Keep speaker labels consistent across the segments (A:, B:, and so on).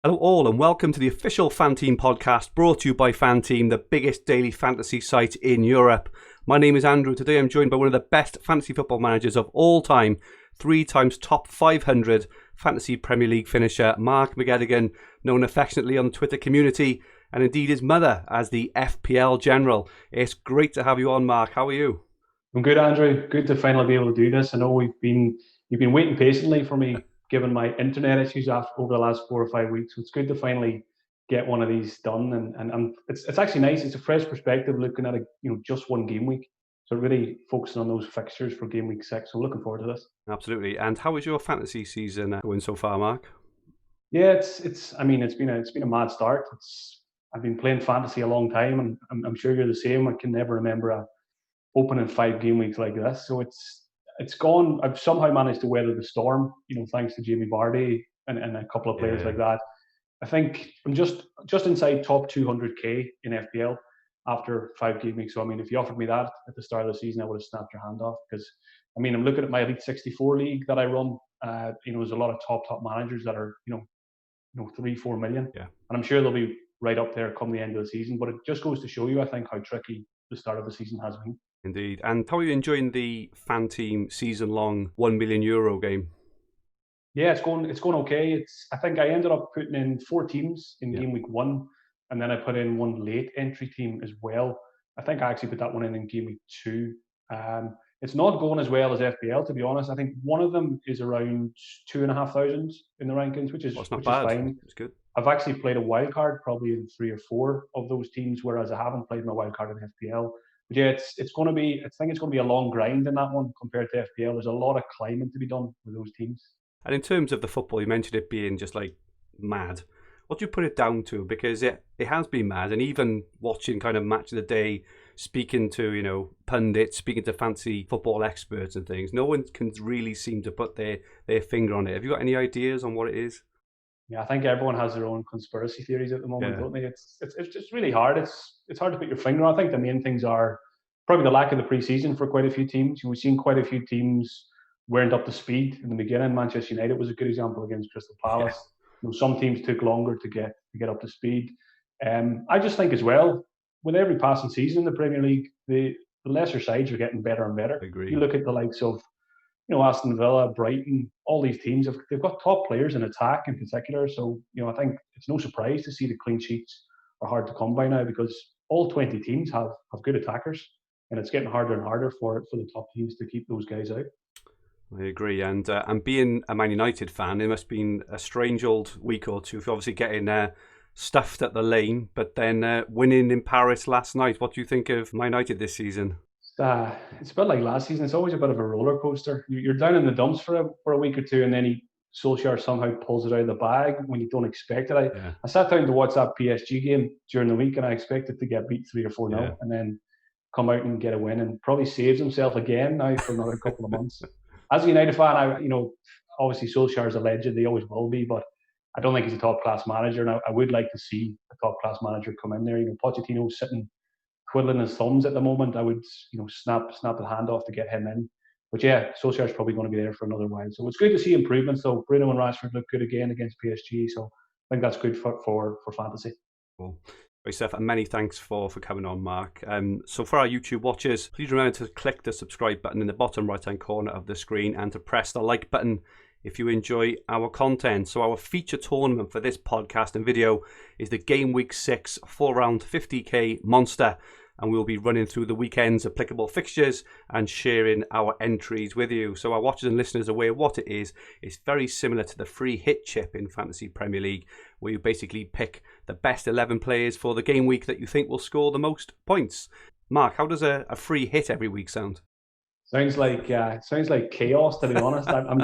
A: Hello all and welcome to the official FanTeam podcast brought to you by FanTeam, the biggest daily fantasy site in Europe. My name is Andrew. Today I'm joined by one of the best fantasy football managers of all time, 3 times top 500 fantasy Premier League finisher, Mark McGettigan, known affectionately on the Twitter community, and indeed his mother as the FPL General. It's great to have you on, Mark. How are you?
B: I'm good, Andrew. Good to finally be able to do this. I know you've been waiting patiently for me, given my internet issues over the last 4 or 5 weeks. So it's good to finally get one of these done, and it's actually nice. It's a fresh perspective looking at just one game week. So really focusing on those fixtures for game week 6. So looking forward to this.
A: Absolutely. And how is your fantasy season going so far, Mark?
B: Yeah, it's been a mad start. I've been playing fantasy a long time, and I'm sure you're the same. I can never remember opening 5 game weeks like this. So it's gone. I've somehow managed to weather the storm, thanks to Jamie Vardy and a couple of players
A: Yeah.
B: like that. I think I'm just inside top 200k in FPL after 5 game weeks. So I mean, if you offered me that at the start of the season, I would have snapped your hand off because I'm looking at my Elite 64 league that I run. There's a lot of top managers that are 3-4 million,
A: Yeah.
B: and I'm sure they'll be right up there come the end of the season. But it just goes to show you, I think, how tricky the start of the season has been.
A: Indeed. And how are you enjoying the FanTeam season-long €1 million game?
B: Yeah, it's going okay. I think I ended up putting in 4 teams in
A: Yeah.
B: game week 1, and then I put in one late entry team as well. I think I actually put that one in game week 2. It's not going as well as FPL, to be honest. I think one of them is around 2,500 in the rankings, which
A: Well,
B: is
A: it's not
B: which is
A: bad.
B: fine.
A: It's good.
B: I've actually played a wild card probably in 3 or 4 of those teams, whereas I haven't played my wild card in FPL. But yeah, it's going to be. I think it's going to be a long grind in that one compared to FPL. There's a lot of climbing to be done with those teams.
A: And in terms of the football, you mentioned it being just like mad. What do you put it down to? Because it has been mad, and even watching kind of match of the day, speaking to pundits, speaking to fancy football experts and things, no one can really seem to put their finger on it. Have you got any ideas on what it is?
B: Yeah, I think everyone has their own conspiracy theories at the moment,
A: Yeah,
B: don't they? It's just really hard. It's hard to put your finger on. I think the main things are probably the lack of the preseason for quite a few teams. We've seen quite a few teams weren't up to speed in the beginning. Manchester United was a good example against Crystal
A: yeah,
B: Palace. Some teams took longer to get up to speed. I just think as well, with every passing season in the Premier League, the lesser sides are getting better and better.
A: I
B: You
A: agree.
B: look at the likes of Aston Villa, Brighton, all these teams they've got top players in attack in particular. So I think it's no surprise to see the clean sheets are hard to come by now because all 20 teams have good attackers, and it's getting harder and harder for the top teams to keep those guys out.
A: I agree. And being a Man United fan, it must have been a strange old week or two for obviously getting stuffed at the lane, but then winning in Paris last night. What do you think of Man United this season?
B: It's a bit like last season. It's always a bit of a roller coaster. You're down in the dumps for a week or two, and then Solskjaer somehow pulls it out of the bag when you don't expect it.
A: Yeah,
B: I sat down to watch that PSG game during the week, and I expected to get beat 3 or 4
A: yeah.
B: nil, and then come out and get a win, and probably saves himself again now for another couple of months. As a United fan, obviously Solskjaer's a legend. He always will be, but I don't think he's a top class manager, and I would like to see a top class manager come in there. Pochettino's sitting twiddling his thumbs at the moment. I would, snap the hand off to get him in. But yeah, Solskjaer's probably going to be there for another while. So it's good to see improvements. So Bruno and Rashford look good again against PSG. So I think that's good for fantasy.
A: Cool. Great stuff, and many thanks for coming on, Mark. So for our YouTube watchers, please remember to click the subscribe button in the bottom right-hand corner of the screen and to press the like button if you enjoy our content. So our feature tournament for this podcast and video is the Game Week 6 4-round 50k Monster, and we'll be running through the weekend's applicable fixtures and sharing our entries with you. So our watchers and listeners are aware what it is. It's very similar to the free hit chip in Fantasy Premier League, where you basically pick the best 11 players for the game week that you think will score the most points. Mark, how does a free hit every week sound?
B: Sounds like chaos, to be honest. I'm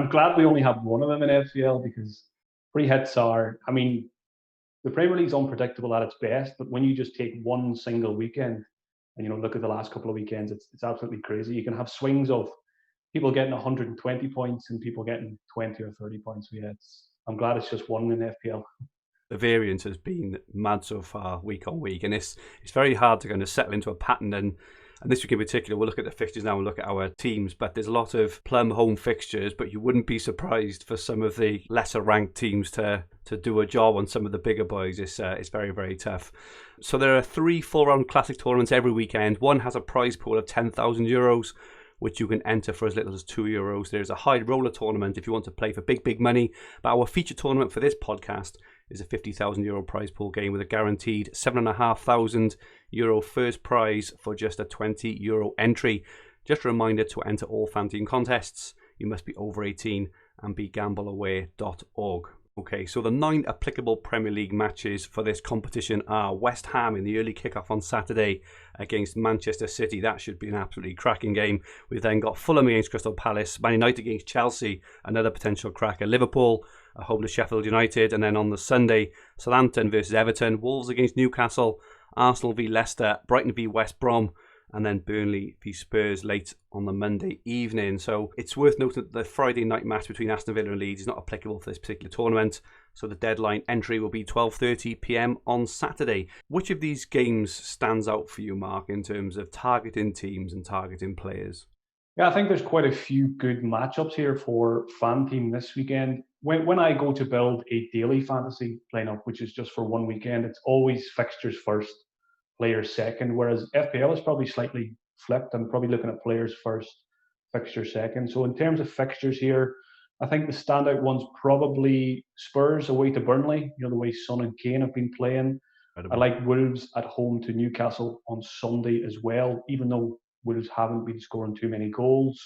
B: glad we only have one of them in FPL because free hits are. I mean, the Premier League's unpredictable at its best, but when you just take one single weekend and look at the last couple of weekends, it's absolutely crazy. You can have swings of people getting 120 points and people getting 20 or 30 points. So yeah, I'm glad it's just one in FPL.
A: The variance has been mad so far, week on week, and it's very hard to kind of settle into a pattern. And And this week in particular, we'll look at the fixtures now and look at our teams, but there's a lot of plum home fixtures, but you wouldn't be surprised for some of the lesser ranked teams to do a job on some of the bigger boys. It's very, very tough. So there are 3 full-round classic tournaments every weekend. One has a prize pool of €10,000, which you can enter for as little as €2. There's a high roller tournament if you want to play for big, big money. But our feature tournament for this podcast is a €50,000 prize pool game with a guaranteed €7,500 first prize for just a €20 entry. Just a reminder to enter all FanTeam contests. You must be over 18 and be gambleaware.org. Okay, so the 9 applicable Premier League matches for this competition are West Ham in the early kickoff on Saturday against Manchester City. That should be an absolutely cracking game. We've then got Fulham against Crystal Palace, Man United against Chelsea, another potential cracker, Liverpool home to Sheffield United, and then on the Sunday, Southampton versus Everton, Wolves against Newcastle, Arsenal v Leicester, Brighton v West Brom, and then Burnley v Spurs late on the Monday evening. So it's worth noting that the Friday night match between Aston Villa and Leeds is not applicable for this particular tournament. So the deadline entry will be 12:30 p.m. on Saturday. Which of these games stands out for you, Mark, in terms of targeting teams and targeting players?
B: Yeah, I think there's quite a few good matchups here for FanTeam this weekend. When I go to build a daily fantasy lineup, which is just for one weekend, it's always fixtures first, players second, whereas FPL is probably slightly flipped. I'm probably looking at players first, fixtures second. So in terms of fixtures here, I think the standout one's probably Spurs away to Burnley, the way Son and Kane have been playing. I like Wolves at home to Newcastle on Sunday as well, even though Wolves haven't been scoring too many goals.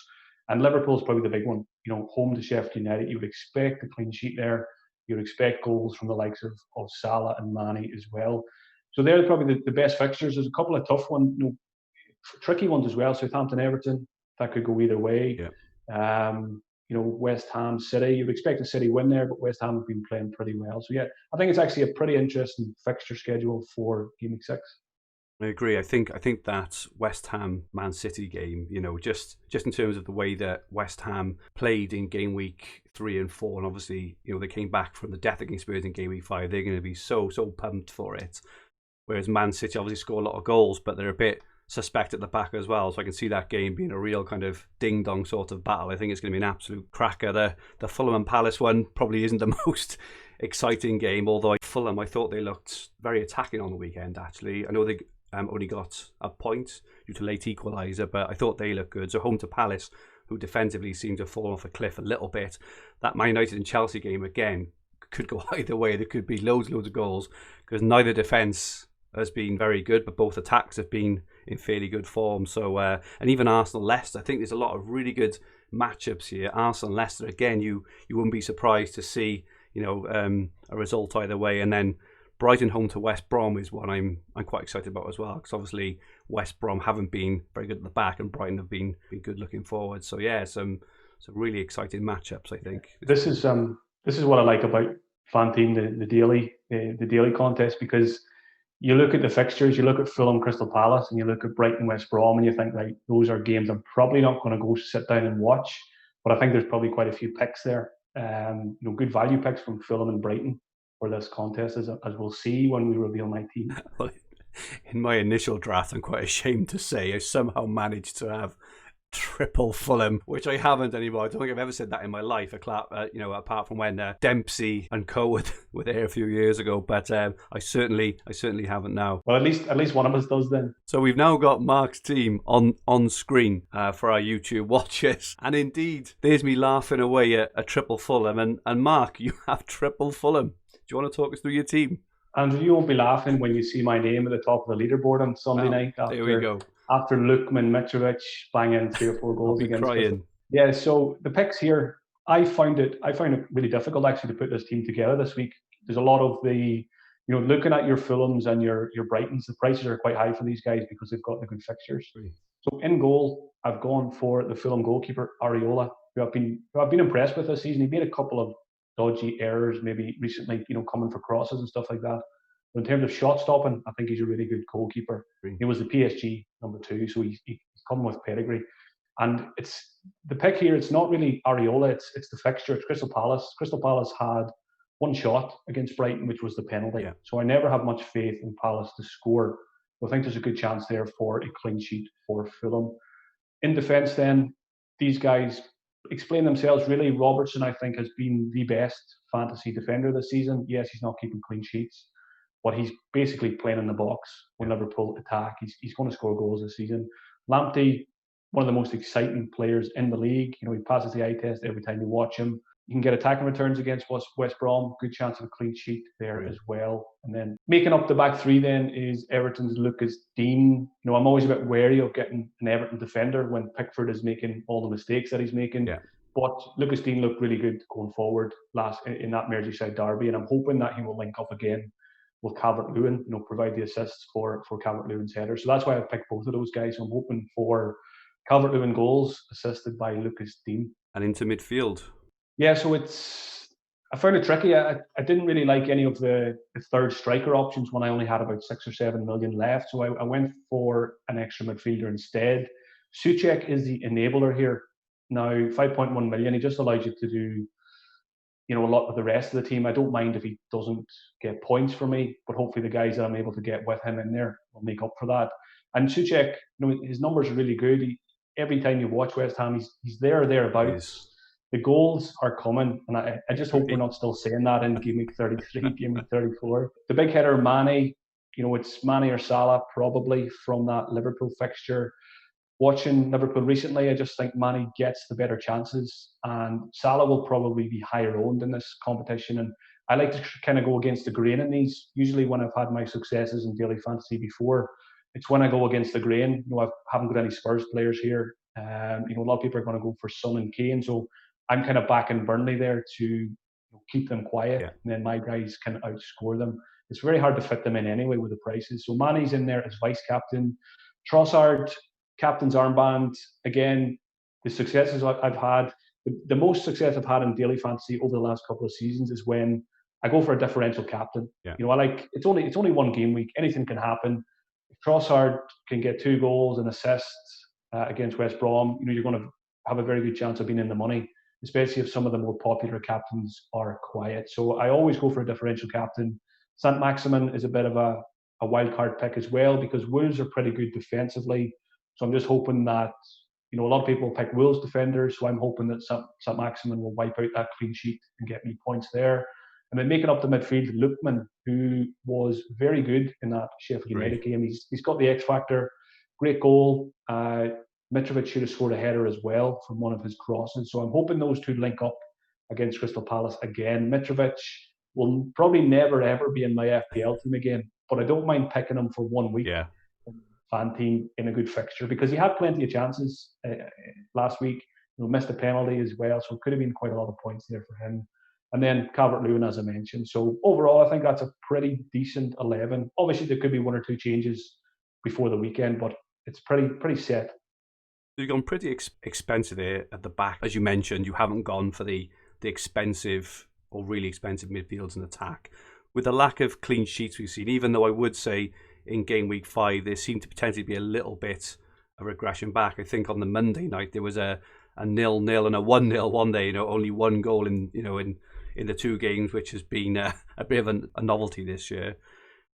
B: And Liverpool's probably the big one. Home to Sheffield United, you would expect a clean sheet there. You would expect goals from the likes of Salah and Mane as well. So they're probably the best fixtures. There's a couple of tough ones, tricky ones as well. Southampton, Everton, that could go either way.
A: Yeah.
B: West Ham, City. You'd expect a City win there, but West Ham have been playing pretty well. So yeah, I think it's actually a pretty interesting fixture schedule for Gameweek 6.
A: I agree. I think that West Ham Man City game, just in terms of the way that West Ham played in game week 3 and 4, and obviously, they came back from the death against Spurs in game week 5. They're going to be so pumped for it. Whereas Man City obviously score a lot of goals, but they're a bit suspect at the back as well. So I can see that game being a real kind of ding-dong sort of battle. I think it's going to be an absolute cracker. The Fulham and Palace one probably isn't the most exciting game, although Fulham, I thought they looked very attacking on the weekend, actually. I know they only got a point due to late equaliser, but I thought they looked good. So home to Palace, who defensively seem to have fallen off a cliff a little bit. That Man United and Chelsea game, again, could go either way. There could be loads of goals because neither defence has been very good, but both attacks have been in fairly good form. So, and even Arsenal-Leicester, I think there's a lot of really good matchups here. Arsenal-Leicester, again, you wouldn't be surprised to see, a result either way. And then Brighton home to West Brom is what I'm quite excited about as well, because obviously West Brom haven't been very good at the back, and Brighton have been good looking forward. So yeah, some really exciting matchups, I think.
B: This is what I like about FanTeam, the daily contest, because you look at the fixtures, you look at Fulham, Crystal Palace, and you look at Brighton, West Brom, and you think, right, those are games I'm probably not going to go sit down and watch. But I think there's probably quite a few picks there. Good value picks from Fulham and Brighton for this contest, as we'll see when we reveal my team.
A: In my initial draft, I'm quite ashamed to say I somehow managed to have triple Fulham, which I haven't anymore. I don't think I've ever said that in my life, apart from when Dempsey and co were there a few years ago. But I certainly haven't now.
B: Well, at least one of us does then.
A: So we've now got Mark's team on screen for our YouTube watchers, and indeed, there's me laughing away at a triple Fulham. And Mark, you have triple Fulham. Do you want to talk us through your team?
B: Andrew, you won't be laughing when you see my name at the top of the leaderboard on Sunday night.
A: There we go.
B: After Lukman Mitrovic banging 3 or 4 goals against
A: crying.
B: us. Yeah, so the picks here, I found it really difficult actually to put this team together this week. There's a lot of the, looking at your Fulhams and your Brightons, the prices are quite high for these guys because they've got the good fixtures. Right. So in goal, I've gone for the Fulham goalkeeper, Areola, who I've been impressed with this season. He made a couple of dodgy errors maybe recently, coming for crosses and stuff like that. But in terms of shot stopping, I think he's a really good goalkeeper. He was the PSG number 2, so he's come with pedigree. And it's the pick here. It's not really Areola. It's the fixture. It's Crystal Palace. Crystal Palace had one shot against Brighton, which was the penalty. Yeah. So I never have much faith in Palace to score So I think there's a good chance there for a clean sheet for Fulham. In defence, then, these guys explain themselves really. Robertson, I think, has been the best fantasy defender this season. Yes, he's not keeping clean sheets, but he's basically playing in the box when Liverpool attack. He's going to score goals this season. Lamptey, one of the most exciting players in the league. He passes the eye test every time you watch him. You can get attacking returns against West Brom. Good chance of a clean sheet there as well. And then making up the back three then is Everton's Lucas Dean. I'm always a bit wary of getting an Everton defender when Pickford is making all the mistakes that he's making.
A: Yeah.
B: But Lucas Dean looked really good going forward in that Merseyside derby, and I'm hoping that he will link up again with Calvert-Lewin, provide the assists for Calvert-Lewin's header. So that's why I picked both of those guys. So I'm hoping for Calvert-Lewin goals assisted by Lucas Dean.
A: And into midfield.
B: Yeah, so I found it tricky. I didn't really like any of the third striker options when I only had about 6 or 7 million left. So I went for an extra midfielder instead. Souček is the enabler here. Now, 5.1 million, he just allows you to do a lot with the rest of the team. I don't mind if he doesn't get points for me, but hopefully the guys that I'm able to get with him in there will make up for that. And Souček, his numbers are really good. Every time you watch West Ham, he's there or thereabouts. The goals are coming, and I just hope we're not still saying that in Gameweek 33, Gameweek 34. The big hitter, Mane, it's Mane or Salah probably from that Liverpool fixture. Watching Liverpool recently, I just think Mane gets the better chances, and Salah will probably be higher owned in this competition. And I like to kind of go against the grain in these. Usually when I've had my successes in daily fantasy before, it's when I go against the grain. I haven't got any Spurs players here. A lot of people are going to go for Son and Kane, so I'm kind of backing Burnley there to keep them quiet, and then my guys can outscore them. It's very hard to fit them in anyway with the prices. So Mane's in there as vice captain. Trossard, captain's armband. Again, the successes I've had, the most success I've had in daily fantasy over the last couple of seasons is when I go for a differential captain.
A: Yeah.
B: It's only one game week. Anything can happen. If Trossard can get 2 goals and assists against West Brom, you're going to have a very good chance of being in the money, especially if some of the more popular captains are quiet. So I always go for a differential captain. Saint-Maximin is a bit of a wild card pick as well, because Wolves are pretty good defensively. So I'm just hoping that, a lot of people pick Wolves defenders, so I'm hoping that Saint-Maximin will wipe out that clean sheet and get me points there. And then making up the midfield, Lookman, who was very good in that Sheffield United game. He's got the X factor, great goal. Mitrovic should have scored a header as well from one of his crosses. So I'm hoping those two link up against Crystal Palace again. Mitrovic will probably never, ever be in my FPL team again, but I don't mind picking him for 1 week.
A: Yeah.
B: Fan team in a good fixture, because he had plenty of chances last week. Missed a penalty as well, so it could have been quite a lot of points there for him. And then Calvert-Lewin, as I mentioned. So overall, I think that's a pretty decent 11. Obviously, there could be 1 or 2 changes before the weekend, but it's pretty set.
A: You've gone pretty expensive there at the back. As you mentioned, you haven't gone for the expensive or really expensive midfields and attack. With the lack of clean sheets we've seen, even though I would say in game week 5, there seemed to potentially be a little bit of regression back. I think on the Monday night, there was a 0-0 and a 1-0 one day, only 1 goal in the 2 games, which has been a bit of a novelty this year.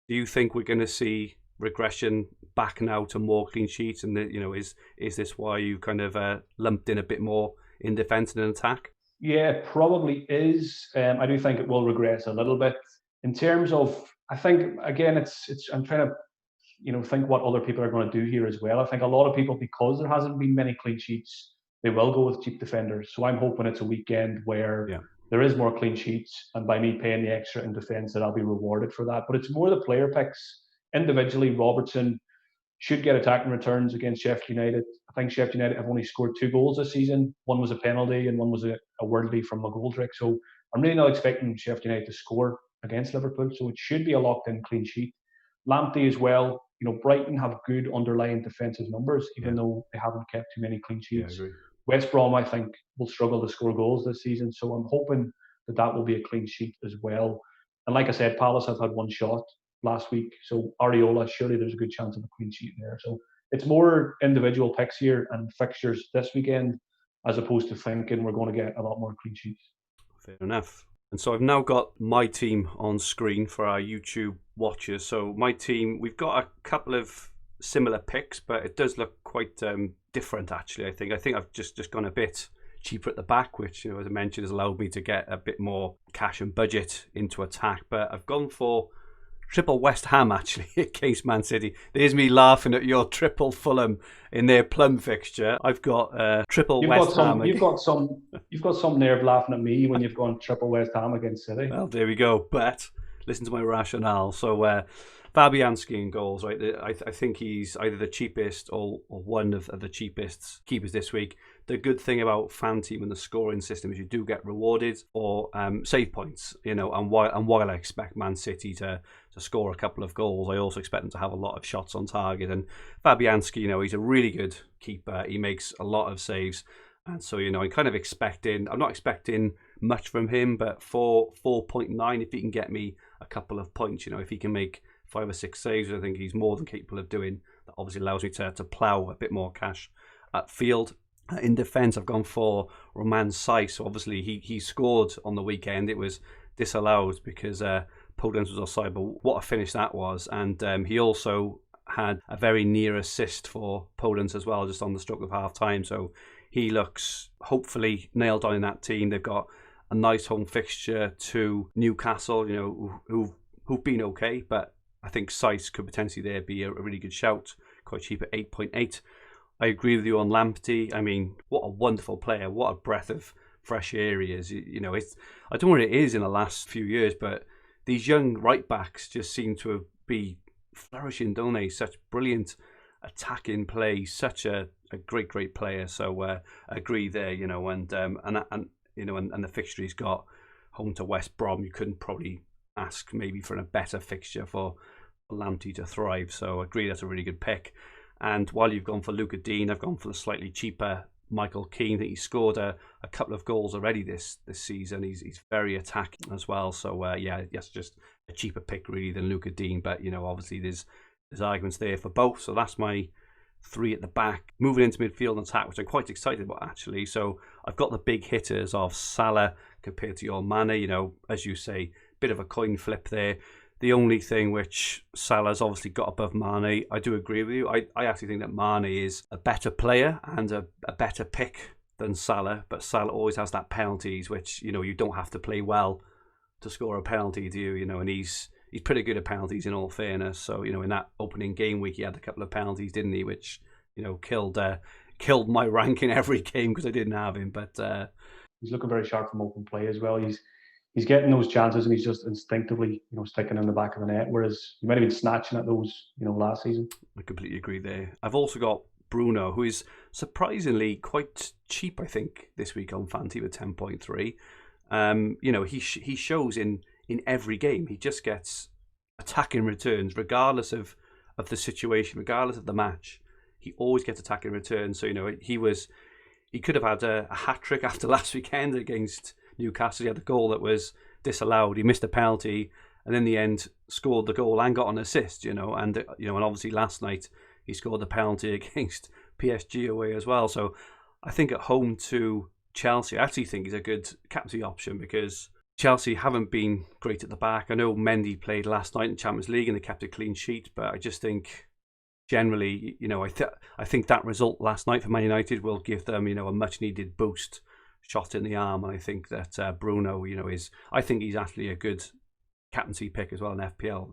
A: Do you think we're going to see regression back now to more clean sheets? And is this why you kind of lumped in a bit more in defence and in attack?
B: Yeah, it probably is. I do think it will regress a little bit. In terms of, I think, again, it's I'm trying to think what other people are going to do here as well. I think a lot of people, because there hasn't been many clean sheets, they will go with cheap defenders. So I'm hoping it's a weekend where there is more clean sheets, and by me paying the extra in defence, that I'll be rewarded for that. But it's more the player picks. Individually, Robertson should get attacking returns against Sheffield United. I think Sheffield United have only scored 2 goals this season. 1 was a penalty and 1 was a worldly from McGoldrick. So I'm really not expecting Sheffield United to score against Liverpool. So it should be a locked-in clean sheet. Lamptey as well. Brighton have good underlying defensive numbers, even though they haven't kept too many clean sheets.
A: Yeah, I agree.
B: West Brom, I think, will struggle to score goals this season. So I'm hoping that will be a clean sheet as well. And like I said, Palace have had 1 shot last week. So Areola, surely there's a good chance of a clean sheet there. So it's more individual picks here and fixtures this weekend, as opposed to thinking we're going to get a lot more clean sheets.
A: Fair enough. And so I've now got my team on screen for our YouTube watchers. So my team, we've got a couple of similar picks, but it does look quite different actually. I think I've just gone a bit cheaper at the back, which, as I mentioned, has allowed me to get a bit more cash and budget into attack. But I've gone for triple West Ham actually against Man City. There's me laughing at your triple Fulham in their plum fixture. I've got triple West Ham.
B: You've got some nerve laughing at me when you've gone triple West Ham against City.
A: Well, there we go. But listen to my rationale. So Fabianski in goals, right? I think he's either the cheapest or one of the cheapest keepers this week. The good thing about FanTeam and the scoring system is you do get rewarded for save points, and while I expect Man City to score a couple of goals, I also expect them to have a lot of shots on target. And Fabianski, he's a really good keeper. He makes a lot of saves. And so, I'm kind of I'm not expecting much from him, but for 4.9, if he can get me a couple of points, if he can make 5 or 6 saves, I think he's more than capable of doing. That obviously allows me to plough a bit more cash at field. In defence, I've gone for Roman Saiss. So obviously he scored on the weekend. It was disallowed because Podence was offside, but what a finish that was. And he also had a very near assist for Podence as well, just on the stroke of half time. So he looks hopefully nailed on in that team. They've got a nice home fixture to Newcastle, who've been okay, but I think Saiss could potentially there be a really good shout, quite cheap at 8.8. I agree with you on Lamptey. I mean, what a wonderful player. What a breath of fresh air he is. I don't know what it is in the last few years, but these young right backs just seem to be flourishing, don't they? Such brilliant attacking play, such a great player. So I agree there, and the fixture he's got, home to West Brom, you couldn't probably ask maybe for a better fixture for Lamptey to thrive. So I agree that's a really good pick. And while you've gone for Luca Dean, I've gone for the slightly cheaper Michael Keane. That he scored a couple of goals already this season. He's very attacking as well. So yes, just a cheaper pick really than Luca Dean. But obviously there's arguments there for both. So that's my 3 at the back. Moving into midfield and attack, which I'm quite excited about actually. So I've got the big hitters of Salah compared to your Mane. As you say, bit of a coin flip there. The only thing which Salah's obviously got above Mane, I do agree with you. I actually think that Mane is a better player and a better pick than Salah, but Salah always has that penalties, which, you don't have to play well to score a penalty, do you? And he's pretty good at penalties in all fairness. So, in that opening game week, he had a couple of penalties, didn't he? Which, killed my rank in every game because I didn't have him. But
B: he's looking very sharp from open play as well. He's getting those chances and he's just instinctively, sticking in the back of the net, whereas he might have been snatching at those, last season.
A: I completely agree there. I've also got Bruno, who is surprisingly quite cheap, I think, this week on FanTeam at 10.3. He shows in every game. He just gets attacking returns, regardless of the situation, regardless of the match. He always gets attacking returns. So, he could have had a hat-trick after last weekend against Newcastle. He had the goal that was disallowed. He missed a penalty, and in the end scored the goal and got an assist. And obviously last night he scored the penalty against PSG away as well. So I think at home to Chelsea, I actually think he's a good captaincy option because Chelsea haven't been great at the back. I know Mendy played last night in Champions League and they kept a clean sheet, but I just think generally, I think that result last night for Man United will give them, a much needed boost, shot in the arm. And I think that Bruno, I think he's actually a good captaincy pick as well in FPL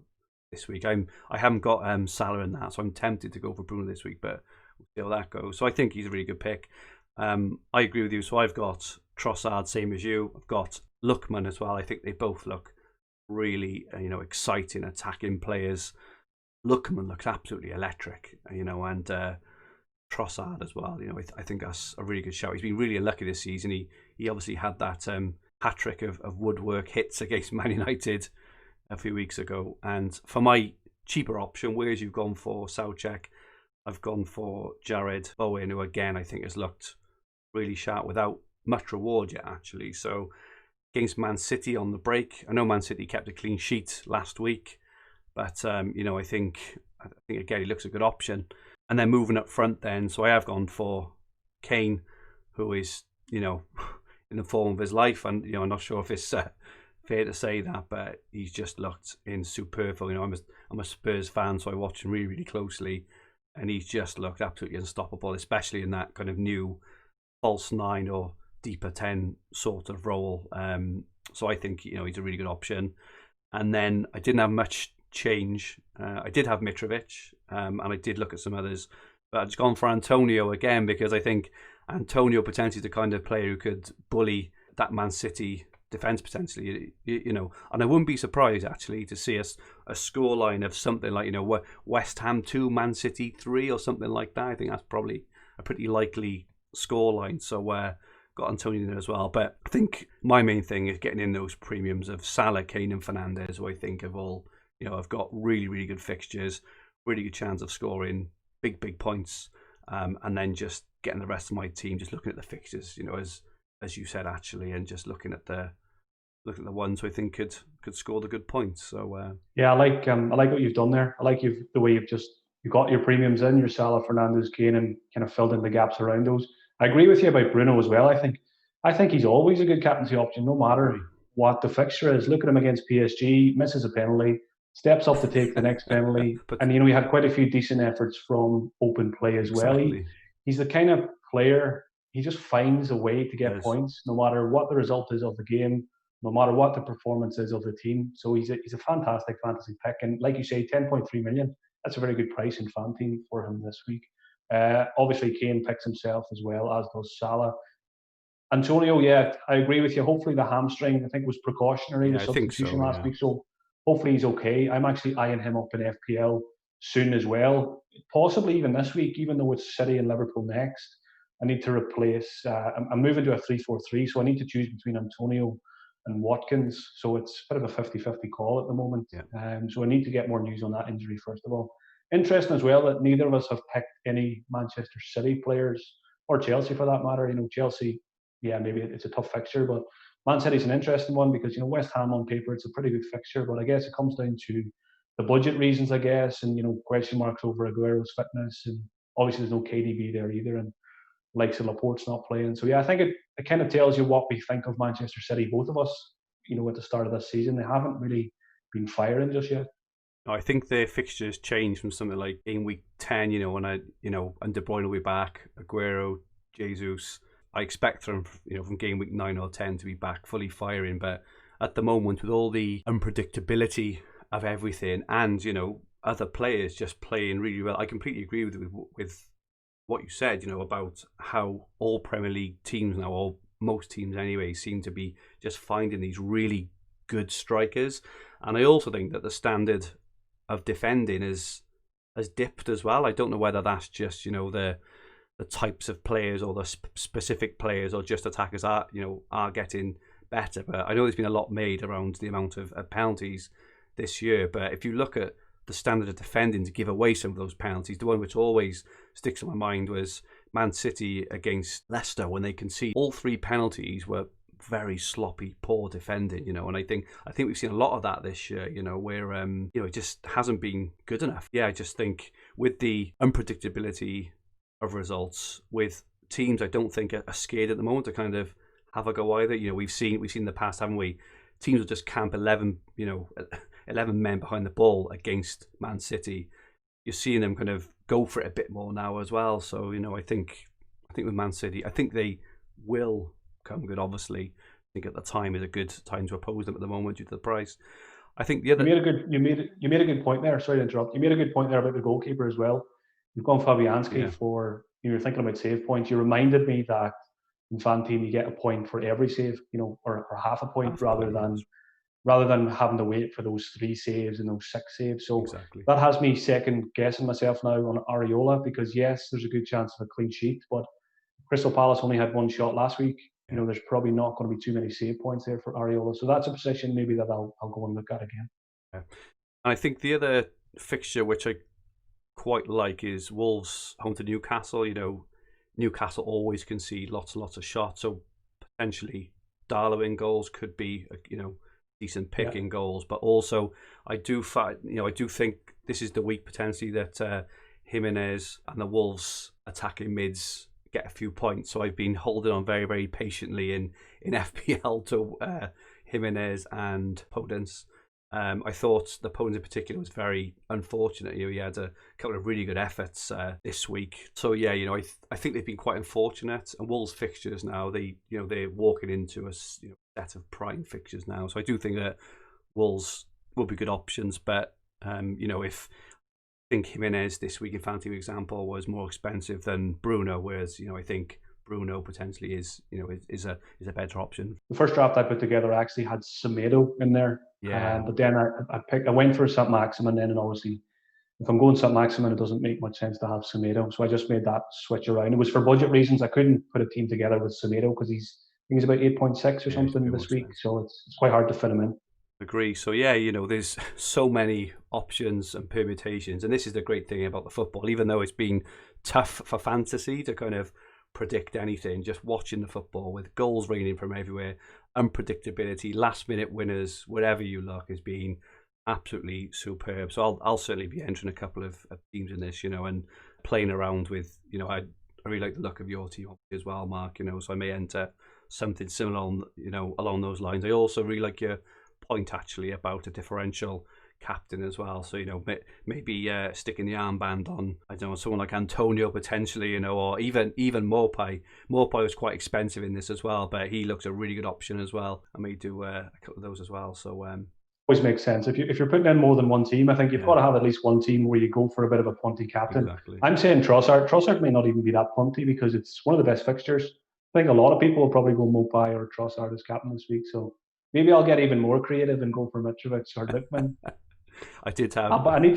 A: this week. I haven't got Salah in that, so I'm tempted to go for Bruno this week, but we'll see how that goes. So I think he's a really good pick. I agree with you. So I've got Trossard, same as you. I've got Lookman as well. I think they both look really, exciting attacking players. Lookman looks absolutely electric, and Trossard as well. I think that's a really good shout. He's been really unlucky this season. He obviously had that hat-trick of woodwork hits against Man United a few weeks ago. And for my cheaper option, whereas you've gone for Soucek, I've gone for Jared Bowen, who again I think has looked really sharp without much reward yet actually. So against Man City on the break, I know Man City kept a clean sheet last week, but I think again he looks a good option. And then moving up front then, so I have gone for Kane, who is, in the form of his life. And, I'm not sure if it's fair to say that, but he's just looked in superb form. You know, I'm a Spurs fan, so I watch him really, really closely, and he's just looked absolutely unstoppable, especially in that kind of new false 9 or deeper 10 sort of role. So I think, you know, he's a really good option. And then I didn't have much change. I did have Mitrovic, and I did look at some others, but I've just gone for Antonio again because I think Antonio potentially is the kind of player who could bully that Man City defence potentially, you know, and I wouldn't be surprised actually to see a scoreline of something like, you know, West Ham 2, Man City 3 or something like that. I think that's probably a pretty likely scoreline. So got Antonio in there as well. But I think my main thing is getting in those premiums of Salah, Kane and Fernandes, who I think have all, you know, have got really, really good fixtures, really good chance of scoring big points, and then just getting the rest of my team, just looking at the fixtures, you know, as you said actually, and just looking at the ones who I think could score the good points. So
B: yeah, I like what you've done there. I like the way you got your premiums in, your Salah, Fernandes, Kane, and kind of filled in the gaps around those. I agree with you about Bruno as well. I think he's always a good captaincy option, no matter what the fixture is. Look at him against PSG, misses a penalty, steps up to take the next penalty, and you know he had quite a few decent efforts from open play as well. He's the kind of player, he just finds a way to get points, no matter what the result is of the game, no matter what the performance is of the team. So he's a fantastic fantasy pick, and like you say, 10.3 million. That's a very good price in FanTeam for him this week. Obviously, Kane picks himself as well, as does Salah. Antonio, yeah, I agree with you. Hopefully, the hamstring, I think, was precautionary, the substitution last week. So hopefully, he's okay. I'm actually eyeing him up in FPL soon as well. Possibly even this week, even though it's City and Liverpool next. I need to replace, I'm moving to a 3-4-3, so I need to choose between Antonio and Watkins. So it's a bit of a 50-50 call at the moment. So I need to get more news on that injury, first of all. Interesting as well that neither of us have picked any Manchester City players, or Chelsea for that matter. You know, Chelsea, yeah, maybe it's a tough fixture, but Man City's an interesting one because, you know, West Ham on paper, it's a pretty good fixture, but I guess it comes down to the budget reasons, I guess, and, you know, question marks over Aguero's fitness, and obviously there's no KDB there either, and likes of Laporte's not playing. So yeah, I think it kind of tells you what we think of Manchester City, both of us, you know, at the start of this season. They haven't really been firing just yet.
A: I think their fixtures changed from something like Gameweek 10, you know, and De Bruyne will be back, Aguero, Jesus. I expect them, you know, from Gameweek 9 or 10 to be back fully firing. But at the moment, with all the unpredictability of everything and, you know, other players just playing really well, I completely agree with what you said, you know, about how all Premier League teams now, or most teams anyway, seem to be just finding these really good strikers. And I also think that the standard of defending has dipped as well. I don't know whether that's just, you know, the types of players or the specific players or just attackers are getting better. But I know there's been a lot made around the amount of penalties this year. But if you look at the standard of defending to give away some of those penalties, the one which always sticks in my mind was Man City against Leicester when they conceded all 3 penalties were very sloppy, poor defending, you know, and I think we've seen a lot of that this year, you know, where you know, it just hasn't been good enough. Yeah, I just think with the unpredictability of results, with teams I don't think are scared at the moment to kind of have a go either. You know, we've seen in the past, haven't we? Teams will just camp 11 men behind the ball against Man City. You're seeing them kind of go for it a bit more now as well. So, you know, I think with Man City, I think they will come good. Obviously, I think at the time is a good time to oppose them at the moment due to the price. I think the other
B: you made a good point there. Sorry to interrupt. You made a good point there about the goalkeeper as well. You've gone Fabianski for, you were thinking about save points. You reminded me that in FanTeam you get a point for every save, you know, or half a point rather than having to wait for those 3 saves and those 6 saves. So that has me second guessing myself now on Areola, because yes, there's a good chance of a clean sheet, but Crystal Palace only had 1 shot last week. You know, there's probably not going to be too many save points there for Areola. So that's a position maybe that I'll go and look at again.
A: Yeah. I think the other fixture which I quite like is Wolves home to Newcastle. You know, Newcastle always concede lots and lots of shots, so potentially Darlow in goals could be a, you know, decent pick in goals. But also I do think this is the week potentially that Jimenez and the Wolves attacking mids get a few points. So I've been holding on very, very patiently in FPL to Jimenez and Podence. I thought the Podence in particular was very unfortunate. He had a couple of really good efforts this week. So yeah, I think they've been quite unfortunate. And Wolves fixtures now, they're walking into a set of prime fixtures now. So I do think that Wolves will be good options. But if I think Jimenez this week in FanTeam example was more expensive than Bruno, whereas I think Bruno potentially is a better option.
B: The first draft I put together actually had Semedo in there.
A: Yeah.
B: But then I went for Saint-Maximin then, and obviously if I'm going Saint-Maximin, it doesn't make much sense to have Semedo. So I just made that switch around. It was for budget reasons. I couldn't put a team together with Semedo because he's about 8.6 or something this week. So it's quite hard to fit him in.
A: Agree. So yeah, there's so many options and permutations, and this is the great thing about the football. Even though it's been tough for fantasy to kind of predict anything, just watching the football with goals raining from everywhere, unpredictability, last minute winners, wherever you look, has been absolutely superb. So I'll certainly be entering a couple of teams in this, and playing around with, I really like the look of your team as well, Mark. So I may enter something similar along those lines. I also really like your point actually about a differential captain as well. So maybe sticking the armband on, I don't know, someone like Antonio potentially, or even Morpay. Morpay was quite expensive in this as well, but he looks a really good option as well. I may do a couple of those as well. So
B: always makes sense if you're putting in more than one team. I think you've got to have at least one team where you go for a bit of a punty captain.
A: Exactly.
B: I'm saying Trossard may not even be that punty because it's one of the best fixtures. I think a lot of people will probably go Morpay or Trossard as captain this week. So maybe I'll get even more creative and go for Mitrovic or Lippmann.
A: I did have.
B: But I need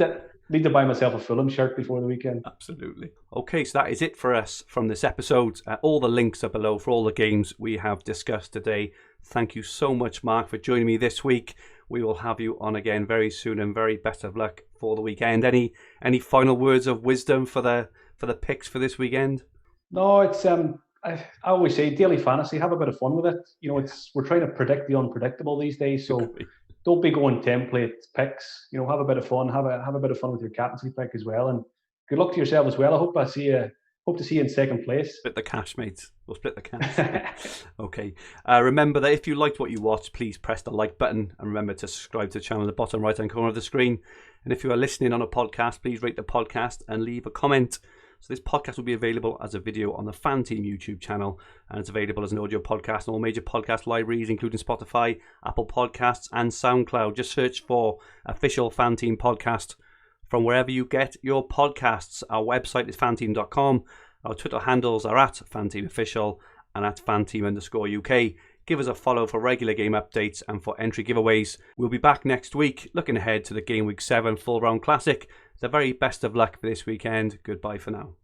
B: to buy myself a Fulham shirt before the weekend.
A: Absolutely. Okay, so that is it for us from this episode. All the links are below for all the games we have discussed today. Thank you so much, Mark, for joining me this week. We will have you on again very soon, and very best of luck for the weekend. Any final words of wisdom for the picks for this weekend?
B: No, it's I always say daily fantasy. Have a bit of fun with it. We're trying to predict the unpredictable these days, so. Don't be going template picks. Have a bit of fun. Have a bit of fun with your captaincy pick as well. And good luck to yourself as well. I hope to see you in second place.
A: Split the cash, mate. We'll split the cash. Okay. Remember that if you liked what you watched, please press the like button, and remember to subscribe to the channel in the bottom right hand corner of the screen. And if you are listening on a podcast, please rate the podcast and leave a comment. So this podcast will be available as a video on the FanTeam YouTube channel, and it's available as an audio podcast on all major podcast libraries, including Spotify, Apple Podcasts, and SoundCloud. Just search for Official FanTeam Podcast from wherever you get your podcasts. Our website is fanteam.com. Our Twitter handles are at FanTeamOfficial and at FanTeam_UK. Give us a follow for regular game updates and for entry giveaways. We'll be back next week, looking ahead to the Gameweek 7 Full Round Classic. The very best of luck for this weekend. Goodbye for now.